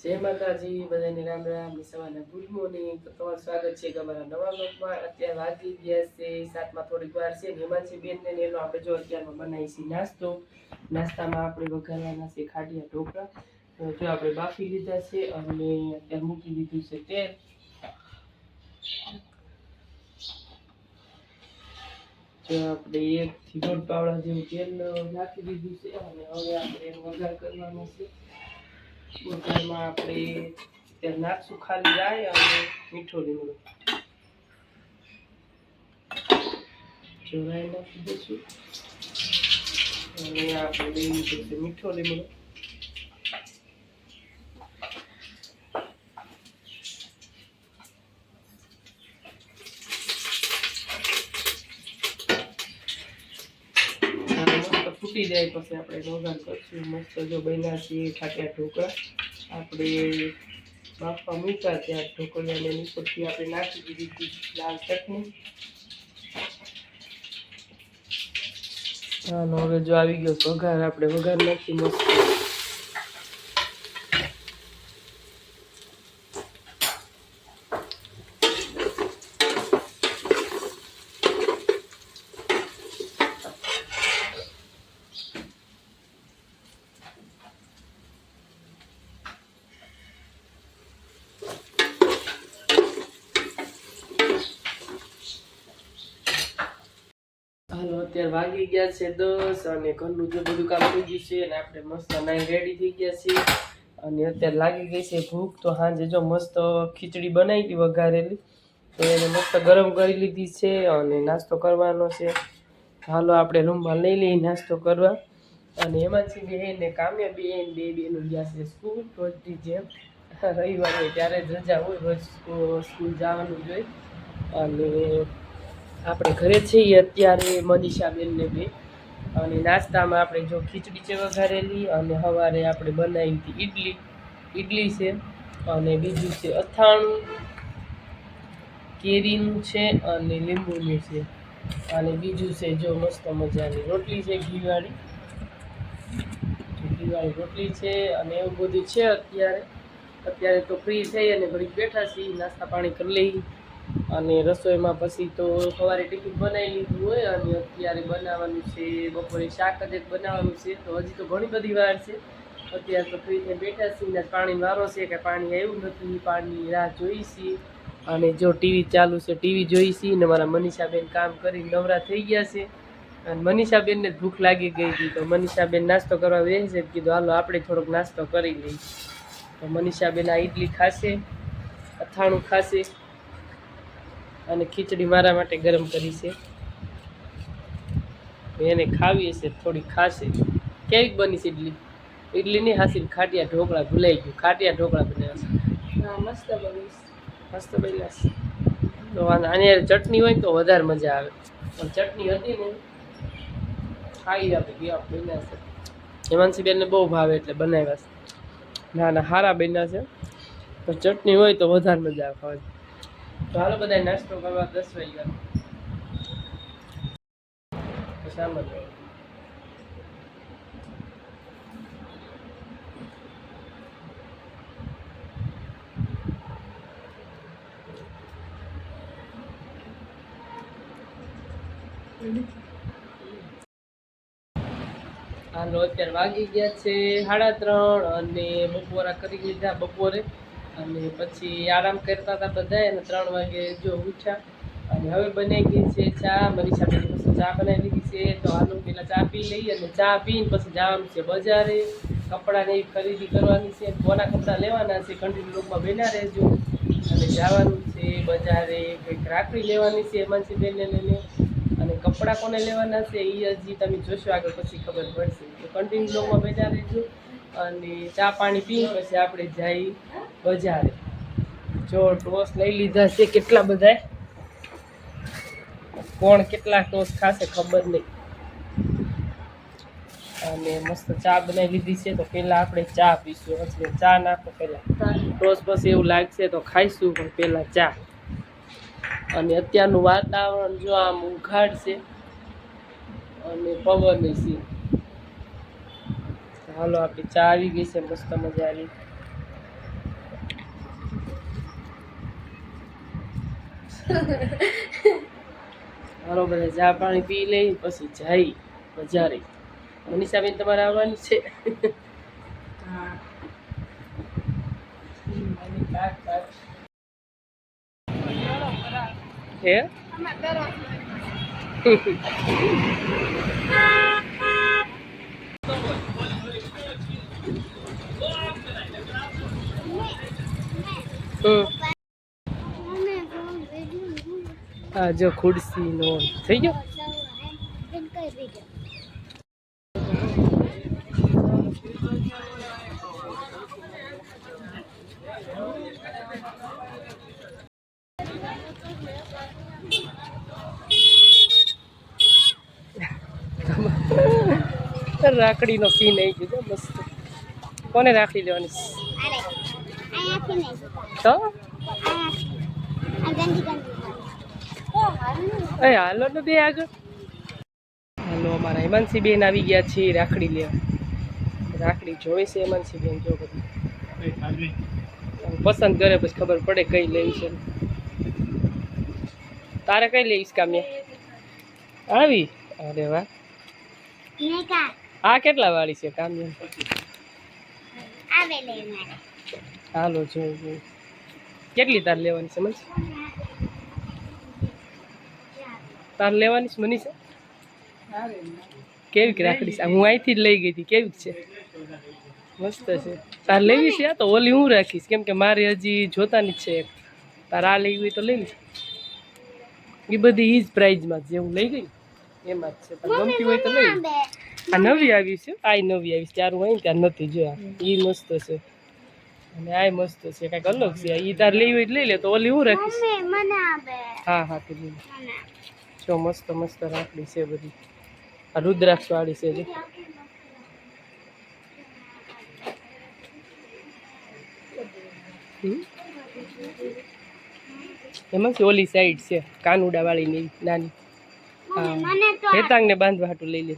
જય માતાજી, બધાને રામ રામ, સવારના ગુડ મોર્નિંગ. તો તમારું સ્વાગત છે અમારા નવા બ્લોગમાં. અત્યારે વાગી ગયા છે 7માં થોડીક વાર છે. હેમાંશી બેન ને એનો આપણે જો અત્યારમાં બનાવી છે નાસ્તો. નાસ્તામાં આપણે વઘારવાના છે ખાડિયા ઢોકળા. તો જો આપણે બાફી લીધા છે અને અત્યારે મૂકી દીધું છે તેલ. જો આપણે 1 થી 1.5 પાવડા જેવું તેલ નાખી દીધું છે અને હવે આપણે એનો વઘાર કરવાનો છે. વઘારમાં આપણે તેલ નાખશું ખાલી રાઈ અને મીઠું લીમડો. જો રાઈ નાખી દઈશું અને આપણે લઈ લીધું છે મીઠો લીમડો. ફૂટી જાય પછી આપણે વઘાર કરશું. મસ્ત જો બન્યા છે ખાટિયા ઢોકળા. આપણે બાફવા મૂક્યા ત્યાં ઢોકળિયાને ઉપરથી આપણે નાખી દીધી લાલ ચટણી. હા, હવે જો આવી ગયો વઘાર. આપણે વઘાર નાખી મસ્ત. હાલો, અત્યારે વાગી ગયા છે 10 અને ઘરનું જો બધું કામ થઈ ગયું છે અને આપણે મસ્ત નાઈ રેડી થઈ ગયા છીએ. અને અત્યારે લાગી ગઈ છે ભૂખ. તો સાંજે જો મસ્ત ખીચડી બનાવી હતી વઘારેલી, તો એને મસ્ત ગરમ કરી લીધી છે અને નાસ્તો કરવાનો છે. હાલો આપણે રૂમમાં લઈ લઈ નાસ્તો કરવા. અને હેમાંશી બેન ને કામ્યા બેન બે બેનું ગયા છે સ્કૂલ. રોજની જેમ રવિવાર હોય ત્યારે જ રજા હોય, રોજ સ્કૂલ જવાનું જોઈએ. અને આપણે ઘરે છીએ અત્યારે મનીષાબેન ને બે. અને નાસ્તામાં આપણે જો ખીચડી છે વઘારેલી અને સવારે આપણે બનાવી હતી ઈડલી છે અને બીજું છે અથાણું કેરીનું છે અને લીંબુનું છે. અને બીજું છે જો મસ્ત મજાની રોટલી છે ઘીવાળી રોટલી છે અને એવું બધું છે. અત્યારે તો ફ્રી થઈ અને ઘડીક બેઠા છીએ, નાસ્તા પાણી કરી લઈ. અને રસોઈમાં પછી તો સવારે ટિફિન બનાવી લીધું હોય અને અત્યારે બનાવવાનું છે બપોરે શાક જ બનાવવાનું છે. તો હજી તો ઘણી બધી વાર છે. અત્યારે તો ફ્રી થઈને બેઠા છીએ. પાણી વારો છે કે પાણી આવ્યું નથી, પાણીની રાહ જોઈ છીએ. અને જો ટીવી ચાલુ છે, ટીવી જોઈ છીએ. ને મારા મનીષાબેન કામ કરી નવરા થઈ ગયા છે અને મનીષાબેનને ભૂખ લાગી ગઈ હતી. તો મનીષાબેન નાસ્તો કરવા બેસી છે. કીધું હાલો આપણે થોડોક નાસ્તો કરી લઈએ. તો મનીષાબેન આ ઈડલી ખાશે, અથાણું ખાશે અને ખીચડી મારા માટે ગરમ કરી છે. એને ખાવી હશે થોડી ખાશે. કેવીક બની છે ઈડલી? ઈડલી નહીં હાસી, ખાટિયા ઢોકળા. ભૂલાઈ ગયું, ખાટિયા ઢોકળા બનાવ્યા છે. હા, મસ્ત બની, મસ્ત બન્યા છે. તો આની ચટણી હોય તો વધારે મજા આવે. પણ ચટણી હતી ને ખાઈ આપણે ગયા બન્યા છે. હેમાંશીબેનને બહુ ભાવે એટલે બનાવ્યા છે. ના ના, સારા બન્યા છે. તો ચટણી હોય તો વધારે મજા આવે ખાવાની. તો હાલો બધા નાસ્તો કરવા 10 વાગ્યા. શામાં હાલો, અત્યારે વાગી ગયા છે 3:30 અને બપોરા કરી લીધા બપોરે. અને પછી આરામ કરતા હતા બધા અને 3 વાગે જો ઉઠ્યા. અને હવે બનાવી ગઈ છે ચા. મનીષાબેન પછી ચા બનાવી લીધી છે. તો હાલો પેલા ચા પી લઈએ અને ચા પીને પછી જવાનું છે બજારે. કપડાને એવી ખરીદી કરવાની છે. કોના કપડાં લેવાના છે કન્ટિન્યુ લોકમાં બેના રહેજો. અને જવાનું છે બજારે. કંઈક રાખડી લેવાની છે હેમાંશીબેનને લઈને. અને કપડાં કોને લેવાના છે એ હજી તમે જોશો આગળ, પછી ખબર પડશે. તો કન્ટિન્યુ લોકમાં બેઠા રહેજો. અને ચા પાણી પી પછી આપણે જઈ બજારે. જો ટોસ લઈ લીધા છે કેટલા બધા. કોણ કેટલા ટોસ ખાશે ખબર નહીં. અને મસ્ત ચા બનાવી લીધી છે. તો પહેલાં આપણે ચા પીશું. એટલે ચા નાખો પહેલાં, ટોસ પછી એવું લાગશે તો ખાઈશું, પણ પહેલાં ચા. અને અત્યારનું વાતાવરણ જો આમ ઉઘાડ છે અને પવન છે. હાલો આપણી ચા આવી ગઈ છે મસ્ત મજાની. હાલો બધા ચા પાણી પી લઈ પછી જાય બજારે. મનીષાબેન તમારે આવવાની છે? હે હા જો ખુરશી નો થઈ ગયો. રાખડીનો સીન આવી ગયો મસ્ત. કોને રાખડી લેવાની તો? એ હાલો ને બે આગળ. હાલો અમારા હેમાંસી બેન આવી ગયા છે રાખડી લેવા. રાખડી જોવે છે હેમાંસી બેન. જો બધી પસંદ કરે પછી ખબર પડે કઈ લેવી છે. તારે કઈ લેવીશ કામ્યા? આવી? અરે વાહ. આ કેટલા વાળી છે કામ્યા? હાલો જોઈ. કેટલી તાર લેવાની છે મનીષ? તાર લેવાની છે મનીષા? કેવી રાખડી છે? હું અહીંથી જ લઈ ગઈ હતી. કેવી છે? મસ્ત છે. તાર લેવી છે? તો ઓલી હું રાખીશ કેમ કે મારે હજી જોતાની જ છે. તાર આ લેવી હોય તો લઈ લઈશ. એ બધી ઈ જ પ્રાઇઝમાં જે હું લઈ ગઈ એમાં જ છે. ગમતી હોય તો લઈ. આ નવી આવી છે. આ નવી આવી છે. ત્યારે હું અહીં ત્યાં નથી જોયા. એ મસ્ત છે અને આ મસ્ત છે. કાંઈક અલગ છે. એ તાર લેવી હોય લઈ લે. તો ઓલી હું રાખીશ. હા હા તો લઈ જો મસ્ત મસ્ત રાખડી છે બધી. આ રુદ્રાક્ષ વાળી છે જો. એમાં ઓલી સાઈડ છે કાનુડા વાળી ની નાની. હા હેતાંગ ને બાંધવા હાટું લઈ લે.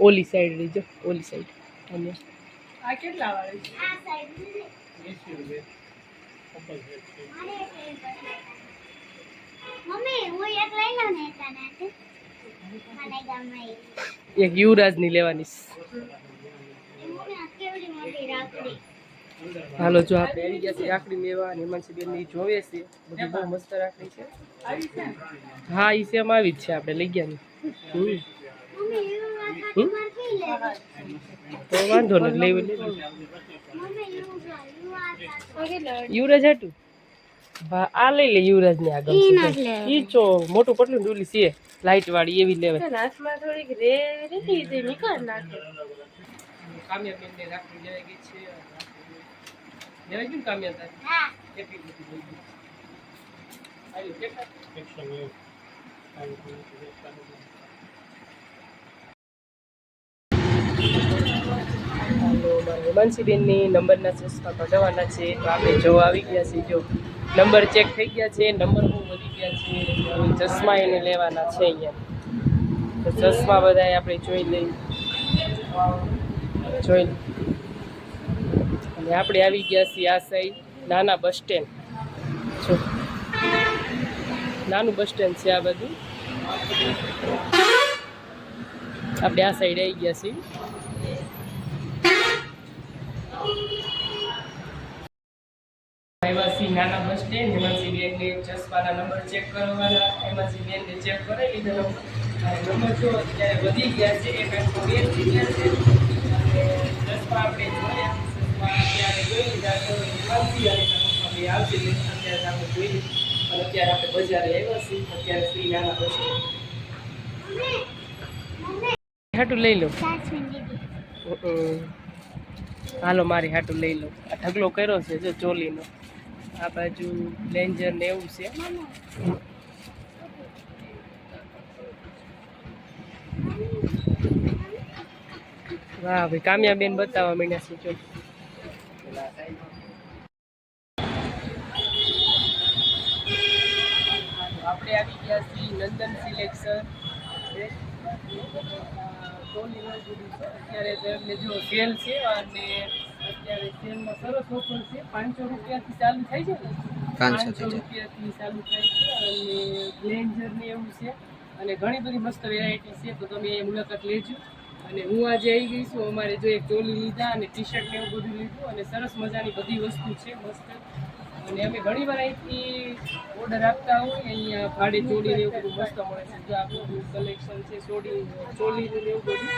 ઓલી સાઈડ લીજો. ઓલી સાઈડ. અને આ કેટલા વાળી છે? આ સાઈડ 20 રૂપિયા. મમ્મી હું એક લઈ લઉં ને તને. મને ગમે. એક યુવરાજ ની લેવાની. કેવડી મોટી રાખડી. હાલો જો આપણે આવી ગયા છે રાખડી લેવા અને હેમાંસી બેન ની જોવે છે. બધી બહુ મસ્ત રાખડી છે. હા ઈ સેમ આવી જ છે. આપણે લઈ ગયા ને. તો વાંધો નથી લેવી. યુવરાજ હાટું? હા આ લઈ લે યુવરાજ ને. આગળ ઈ ચો મોટું પટલું ડોલી છે લાઈટ વાળી એવી લેવાય. હાથમાં થોડીક રે રેતી તે નીકળ નાખે. કામ્યા બેન ને રાખડી લેવાઈ ગઈ છે. લેવાઈ ગયું કામ્યા તાર? હા. કેટલી બધી લઈ ગઈ? આવી કેટલા? 190. હેમાંસીબેનની નંબરના ચશ્મા કઢાવવાના છે તો આપણે જોવા આવી ગયા છે. જો નંબર ચેક થઈ ગયા છે. નંબર બહુ વધી ગયા છે. ચશ્મા એને લેવાના છે અહીંયા. તો ચશ્મા બધા આપણે જોઈ લઈ. અને આપણે આવી ગયા છીએ આ સાઈડ નાના બસ સ્ટેન્ડ. જો નાનું બસ સ્ટેન્ડ છે આ બધું. આપણે આ સાઈડ આવી ગયા છીએ. નાના બસ સ્ટેન્ડ. હેમાંસી બેનને ચશ્માના નંબર ચેક કરવાના. હેમાંસી બેનને ચેક કરાવી લીધો. નંબર જો અત્યારે વધી ગયા છે. એક 102 થઈ ગયા છે. અને ચશ્મા આપણે જોયા. ચશ્મા અત્યારે જોઈ લીધા તો હેમાંસી અને બે આવશે. અત્યારે આપણે જોઈ લીધું. અને અત્યારે આપણે બજારે આવ્યા છીએ. અત્યારે શ્રી નાના બસ સ્ટેન્ડ હાટું લઈ લો. હાલો મારી હાટું લઈ લો. આ ઢગલો કર્યો છે જો ચોલીનો. આ બાજુ લેન્જર ને એવું છે. વાહ ભાઈ કામ્યા બેન બતાવવા માંડ્યા છે. જો આપણે આવી ગયા છીએ નંદન સિલેક્શન. અત્યારે એટલે જો સેલ છે અને અત્યારે સેલમાં સરસ ઓફર છે. 500 રૂપિયાથી ચાલુ થાય છે ને રૂપિયાથી ચાલુ થાય છે અને ગ્લેન્ઝર ને એવું છે અને ઘણી બધી મસ્ત વેરાયટી છે. તો તમે એ મુલાકાત લેજો. અને હું આજે આવી ગઈ છું. અમારે જો એક ચોલી લીધા અને ટી શર્ટ ને એવું બધું લીધું અને સરસ મજાની બધી વસ્તુ છે મસ્ત. અને અમે ઘણી વાર અહીંથી ઓર્ડર આપતા હોય અહીંયા ભાડે ચોલી ને એવું બધું મસ્ત મળે છે. જો આ બધું કલેક્શન છે ચોલી ને એવું બધું.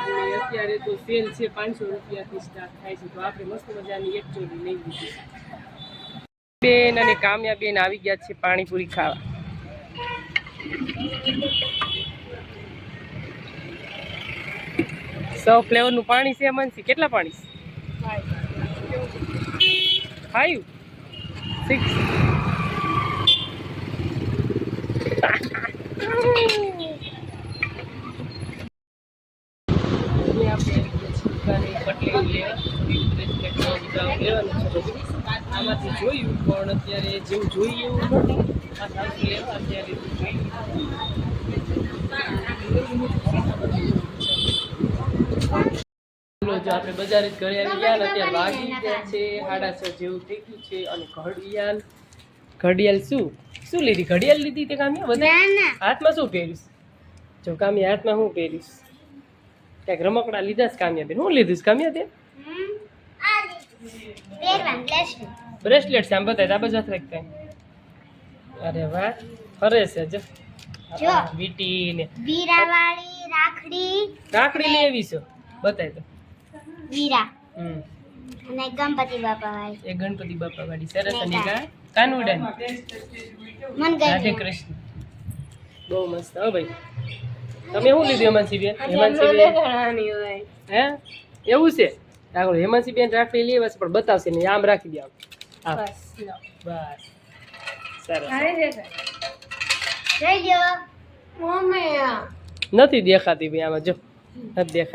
અને અત્યારે તો સેલ છે 500 રૂપિયાથી સ્ટાર્ટ થાય છે. તો આપણે મસ્ત મજાની એક ચોલી લઈ લીધી. બેન અને કામ્યા બેન આવી ગયા છે પાણીપુરી ખાવા. સો ફ્લેવરનું પાણી છે મનસી. કેટલા પાણી છે? 5 6 આમાંથી જોયું પણ અત્યારે જેવું જોઈએ એવું નથી. આ સાસુ લેવા અત્યારે જો આપણે બજારે જ ઘરે આવી ગયા. અત્યારે વાગી ગયા છે 6:30 જેવું થઈ ગયું છે. અને ઘડિયાળ શું લીધી? ઘડિયાળ લીધી તે કામ્યા બધા હાથમાં શું પહેરીશ? જો કામ્યા હાથમાં શું પહેરીશ? ક્યાંક રમકડા લીધા છે કામ્યા બેન? શું લીધું છે કામ્યા તે? બ્રેસલેટ છે. આમ બતાય આ બાજુ હાથ રાખતા. અરે વાહ, ફરે છે જો વીટી ને વીરાવાળી રાખડી લેવી છે. બતાય તો વીરા અને ગણપતિ બાપા વાળી. એ ગણપતિ બાપા વાળી સરસ. અને કાનુડા મન ગઈ રાધે કૃષ્ણ. બહુ મસ્ત. હો ભાઈ તમે શું લીધું હેમાંસી બેન? હે એવું છે? આગળ હેમાંસી બેન રાખડી લેવા છે પણ બતાવશે નહીં. આમ રાખી દે. આમ બસ સરસ. જઈ લો મમ્મી નથી દેખાતી ભાઈ આમાં. જો નથી દેખાતી.